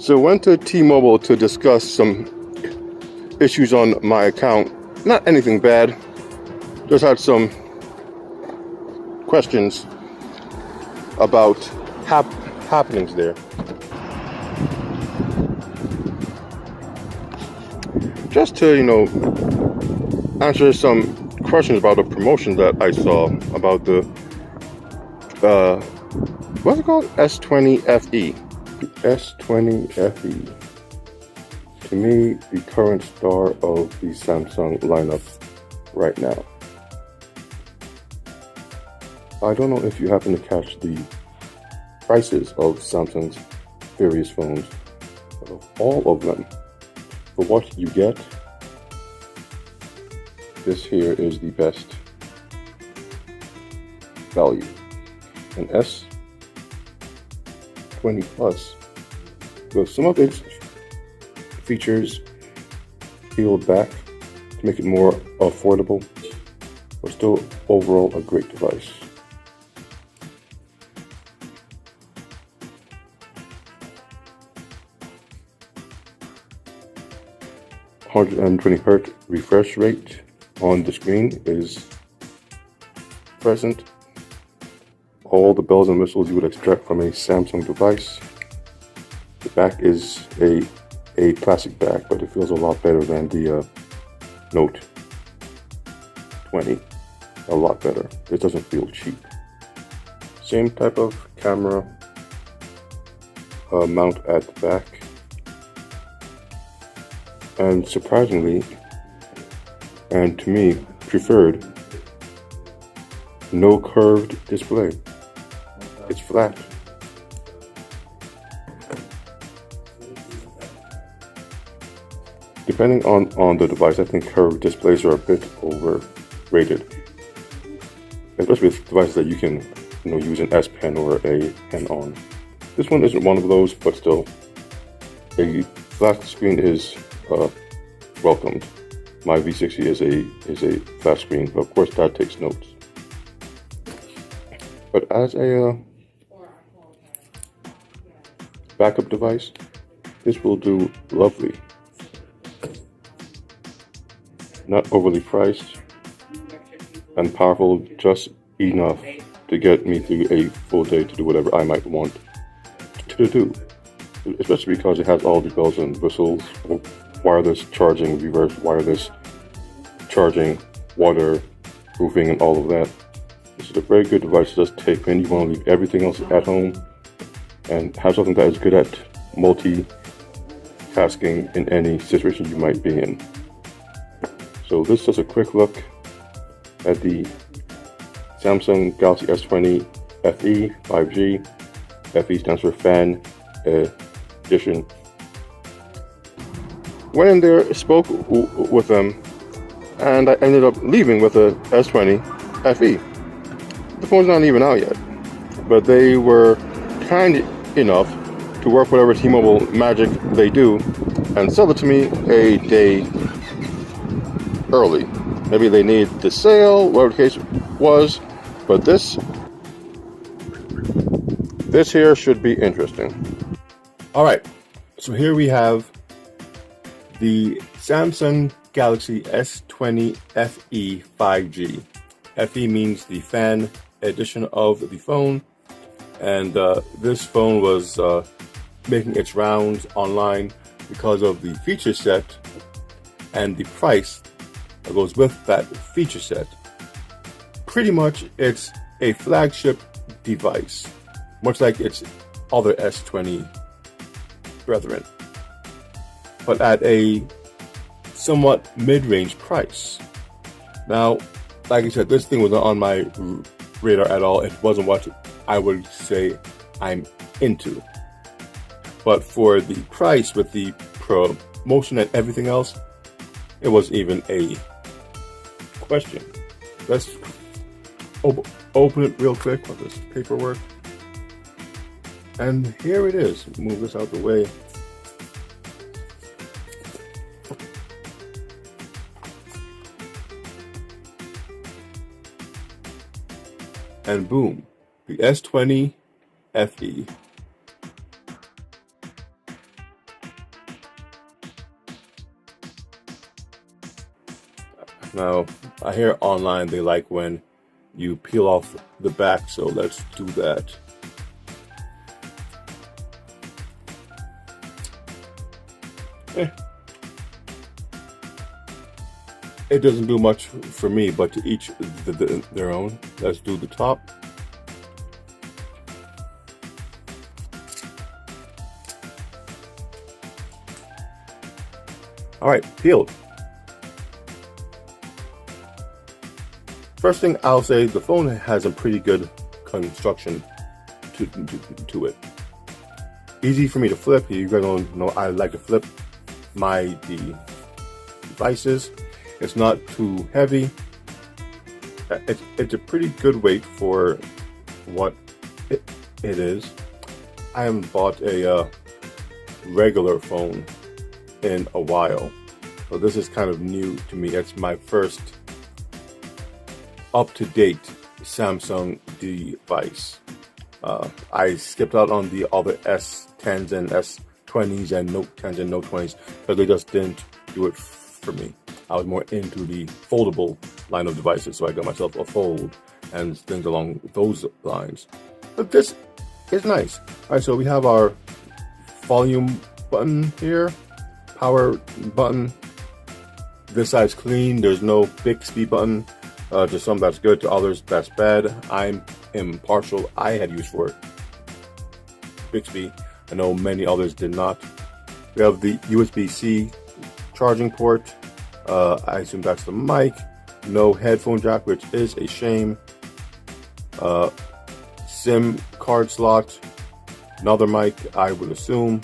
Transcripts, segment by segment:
So went to T-Mobile to discuss some issues on my account. Not anything bad. Just had some questions about happenings there. Just to, answer some questions about the promotion that I saw about the, what's it called? S20 FE. S20 FE. To me, the current star of the Samsung lineup right now. I don't know if you happen to catch the prices of Samsung's various phones, but of all of them, for what you get, this here is the best value. An S20 Plus, with some of its features peeled back to make it more affordable, but still overall a great device. (120 Hz) refresh rate on the screen is present. All the bells and whistles you would expect from a Samsung device. The back is a plastic back, but it feels a lot better than the Note 20. A lot better. It doesn't feel cheap. Same type of camera mount at the back. And surprisingly, and to me, preferred, no curved display. It's flat. Depending on the device, I think curved displays are a bit overrated. Especially with devices that you can use an S Pen or a pen on. This one isn't one of those, but still, a flat screen is welcomed. My V60 is a flat screen, but of course that takes notes. But as a backup device, this will do lovely. Not overly priced, and powerful, just enough to get me through a full day to do whatever I might want to do. Especially because it has all the bells and whistles, wireless charging, reverse wireless charging, waterproofing, and all of that. This is a very good device to just take in. You want to leave everything else at home and have something that is good at multitasking in any situation you might be in. So this is just a quick look at the Samsung Galaxy S20 FE 5G. FE stands for Fan Edition. Went in there, spoke with them, and I ended up leaving with a S20 FE. The phone's not even out yet, but they were kind enough to work whatever T-Mobile magic they do and sell it to me a day early. Maybe they need the sale, whatever the case was, but this here should be interesting. Alright, so here we have the Samsung Galaxy S20 FE 5G. FE means the fan edition of the phone, and this phone was making its rounds online because of the feature set and the price that goes with that feature set. Pretty much it's a flagship device, much like its other S20 brethren, but at a somewhat mid-range price. Now, like I said, this thing was not on my radar at all. It wasn't what I would say I'm into. But for the price, with the promotion and everything else, it wasn't even a question. Let's open it real quick with this paperwork. And here it is. Move this out the way. And boom, the S20 FE. Now, I hear online they like when you peel off the back, so let's do that. It doesn't do much for me, but to each their own. Let's do the top. All right, peeled. First thing I'll say, the phone has a pretty good construction to it. Easy for me to flip. You guys don't know I like to flip my devices. It's not too heavy. It's a pretty good weight for what it is. I haven't bought a regular phone in a while, so this is kind of new to me. It's my first up-to-date Samsung device. I skipped out on the other S10s and S20s and Note 10s and Note 20s because they just didn't do it for me. I was more into the foldable line of devices, so I got myself a Fold and things along those lines. But this is nice. All right, so we have our volume button here, power button. This side's clean. There's no Bixby button. To some that's good, to others that's bad. I'm impartial. I had use for it. Bixby. I know many others did not. We have the USB-C charging port. I assume that's the mic. No headphone jack, which is a shame. SIM card slot. Another mic, I would assume.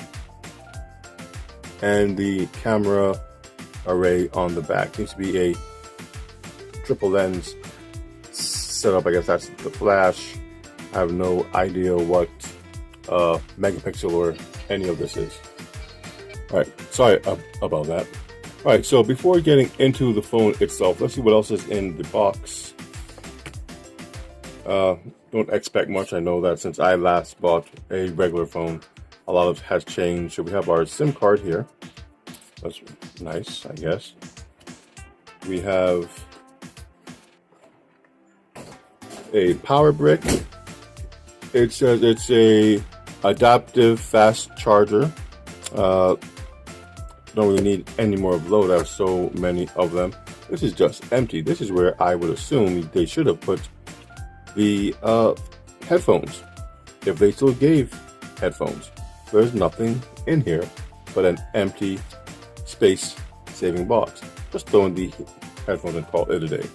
And the camera array on the back. Seems to be a triple lens setup. I guess that's the flash. I have no idea what megapixel or any of this is. Alright, sorry about that. Alright, so before getting into the phone itself, let's see what else is in the box. Don't expect much. I know that since I last bought a regular phone, a lot of it has changed. So we have our SIM card here. That's nice, I guess. We have a power brick. It says it's a adaptive fast charger. Don't really need any more load. I have so many of them. This is just empty. This is where I would assume they should have put the headphones, if they still gave headphones. There's nothing in here but an empty space saving box. Just throw in the headphones and call it a day.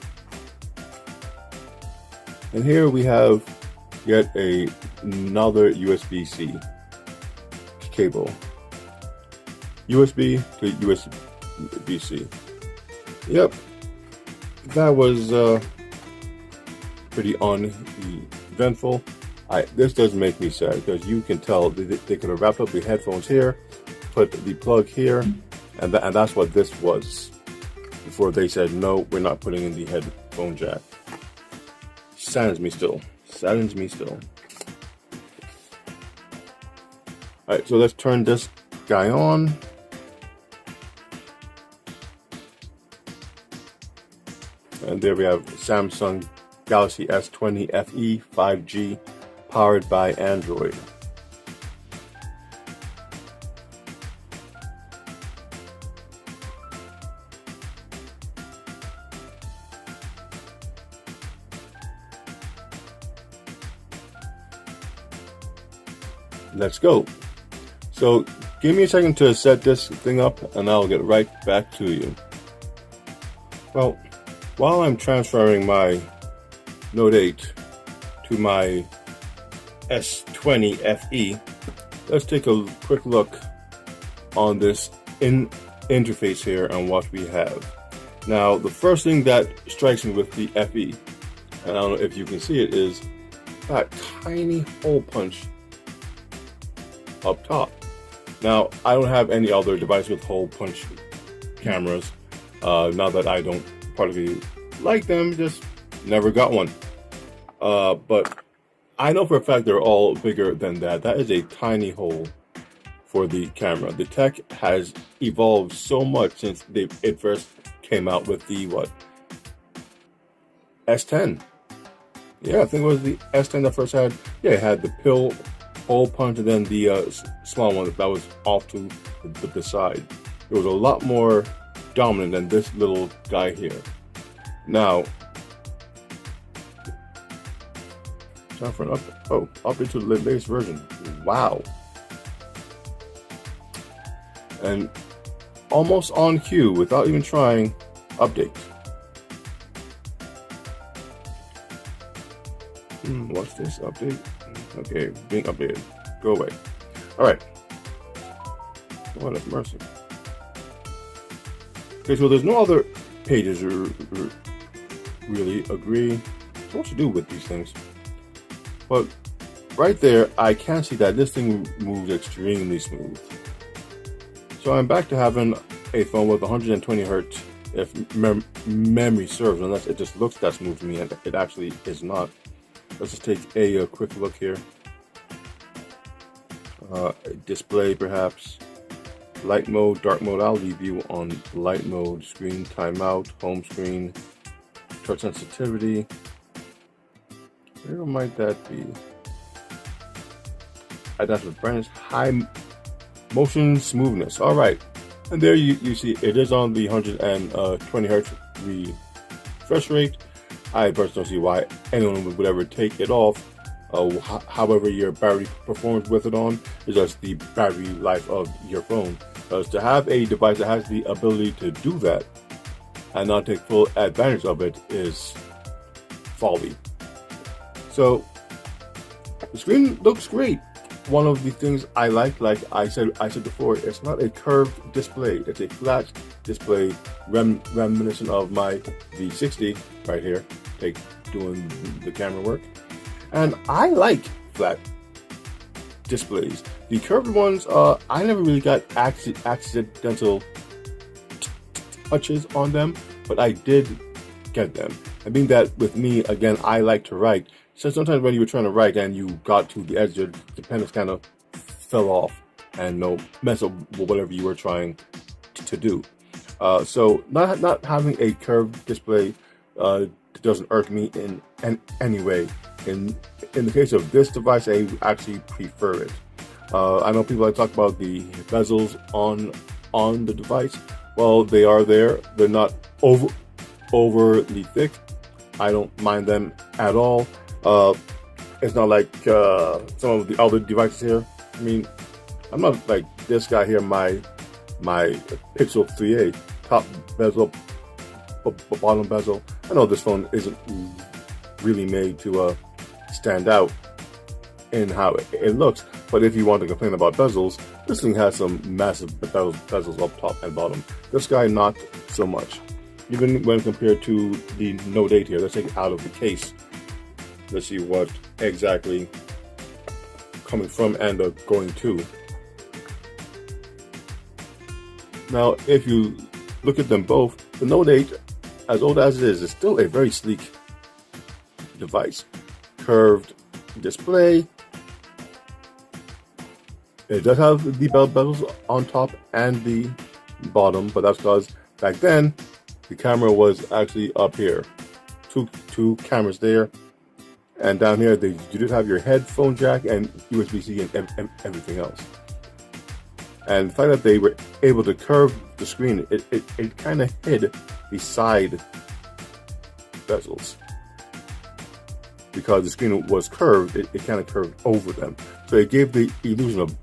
And here we have yet another USB-C cable. USB to USB-C. Yep, that was pretty uneventful. This does make me sad because you can tell they could have wrapped up the headphones here, put the plug here, and that's what this was before they said no, we're not putting in the headphone jack. Saddens me still. Saddens me still. Alright, so let's turn this guy on. And there we have Samsung Galaxy S20 FE 5G powered by Android. Let's go. So give me a second to set this thing up and I'll get right back to you. Well, while I'm transferring my Note 8 to my S20 FE, let's take a quick look on this interface here and what we have. Now, the first thing that strikes me with the FE, and I don't know if you can see it, is that tiny hole punch up top. Now, I don't have any other device with hole punch cameras. Not that I don't particularly like them, just never got one. But I know for a fact they're all bigger than that. That is a tiny hole for the camera. The tech has evolved so much since it first came out with the S10. Yeah, I think it was the S10 that first had. Yeah, it had the pill hole punch and then the small one that was off to the side. It was a lot more dominant than this little guy here. Now, time for an update to the latest version. Wow. And almost on cue, without even trying, update. What's this? Update? Okay, being updated. Go away. Alright. Oh, that's mercy. Okay, so there's no other pages really agree. So what to do with these things? But right there, I can see that this thing moves extremely smooth. So I'm back to having a phone with 120 Hz if memory serves, unless it just looks that smooth to me, and it actually is not. Let's just take a quick look here. Display, perhaps. Light mode, dark mode. I'll leave you on light mode. Screen timeout, home screen, touch sensitivity. Where might that be? Adaptive brightness, high motion smoothness. All right, and there you see it is on the 120 Hz refresh rate. I personally don't see why anyone would ever take it off. However, your battery performance with it on is just the battery life of your phone. Because to have a device that has the ability to do that and not take full advantage of it is folly. So the screen looks great. One of the things I like I said before, it's not a curved display. It's a flat display, reminiscent of my V60 right here, doing the camera work. And I like flat displays. The curved ones, I never really got accidental touches on them, but I did get them. I mean that with me, again, I like to write. So sometimes when you were trying to write and you got to the edge, the pen kind of fell off and mess up with whatever you were trying to do. So not having a curved display doesn't irk me in any way. In the case of this device, I actually prefer it. I know people talk about the bezels on the device. Well, they are there. They're not overly thick. I don't mind them at all. It's not like some of the other devices here. I mean, I'm not like this guy here, my Pixel 3a, top bezel, bottom bezel. I know this phone isn't really made to stand out in how it looks, but if you want to complain about bezels, this thing has some massive bezels up top and bottom. This guy, not so much. Even when compared to the Note 8 here, let's take it out of the case. Let's see what exactly coming from and going to. Now, if you look at them both, the Note 8, as old as it is still a very sleek device. Curved display. It does have the bezels on top and the bottom, but that's because back then the camera was actually up here. Two cameras there. And down here, you did have your headphone jack and USB-C and everything else. And the fact that they were able to curve the screen, it kind of hid the side bezels. Because the screen was curved, it kind of curved over them. So it gave the illusion of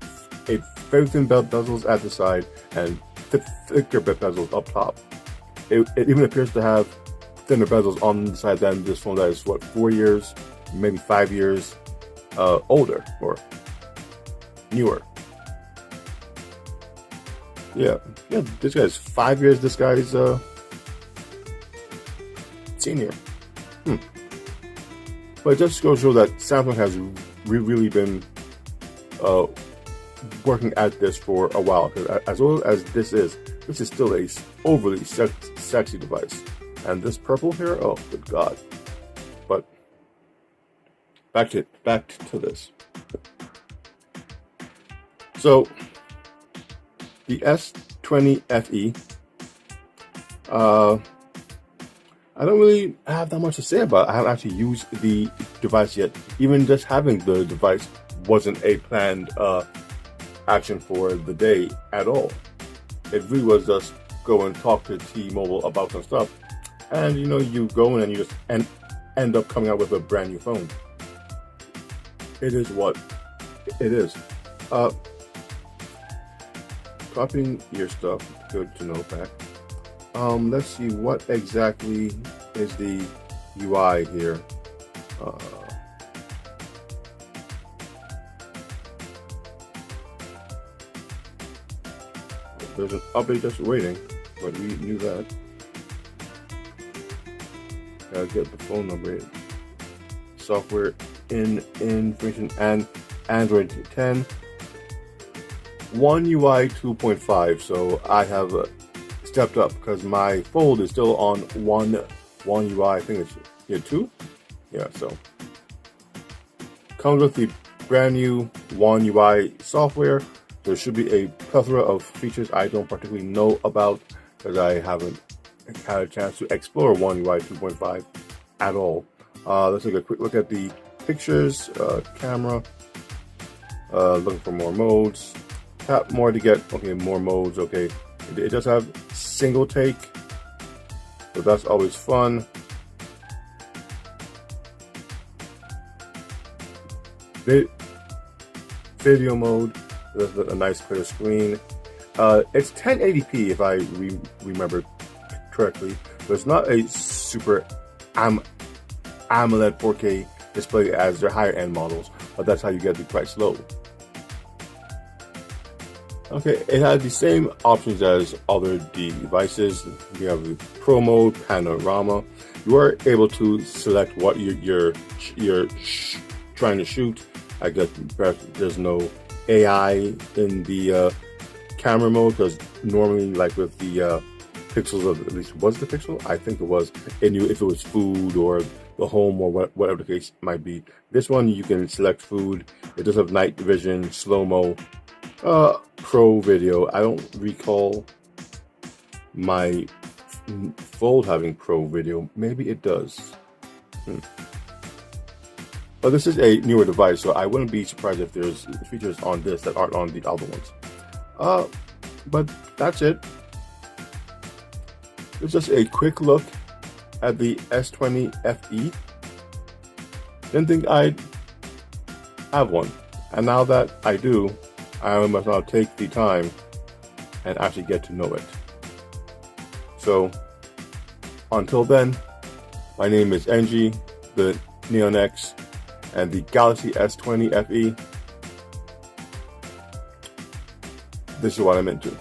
a very thin bezels at the side and thicker bezels up top. It even appears to have thinner bezels on the side than this phone that is, 4 years, maybe 5 years older or newer. Yeah, this guy's 5 years, this guy's senior. But it just goes to show that Samsung has really been working at this for a while. Because as old as this is still a overly sexy device. And this purple here, oh, good God. But back to this. So the S20 FE I don't really have that much to say about it. I haven't actually used the device yet. Even just having the device wasn't a planned action for the day at all. It really was just go and talk to T-Mobile about some stuff, and you go in and you just end up coming out with a brand new phone. It is what it is. Copying your stuff, good to know back. Let's see what exactly is the UI here. There's an update just waiting, but we knew that. Gotta get the phone number, software information, and Android 10. One UI 2.5, so I have stepped up because my Fold is still on one UI. I think it's 2. Yeah, so comes with the brand new One UI software. There should be a plethora of features I don't particularly know about because I haven't had a chance to explore One UI 2.5 at all. Let's take a quick look at the pictures, camera, looking for more modes. Tap more to get, okay, more modes, okay. It does have single take, so that's always fun. Video mode, that's a nice clear screen. It's 1080p if I remember correctly, but it's not a super AMOLED 4K display as their higher end models, but that's how you get the price low. Okay, it has the same options as other devices. You have the Pro mode, Panorama. You are able to select what you're trying to shoot. I guess perhaps there's no AI in the camera mode, because normally, like with the pixels of, at least was the pixel? I think it was. It knew if it was food or the home or whatever the case might be. This one you can select food. It does have night vision, slow-mo. Pro video. I don't recall my Fold having Pro video. Maybe it does. But this is a newer device, so I wouldn't be surprised if there's features on this that aren't on the other ones. But that's it. It's just a quick look at the S20 FE. Didn't think I'd have one, and now that I do, I must now take the time and actually get to know it. So, until then, my name is NG, the Neon X, and the Galaxy S20 FE. This is what I'm into.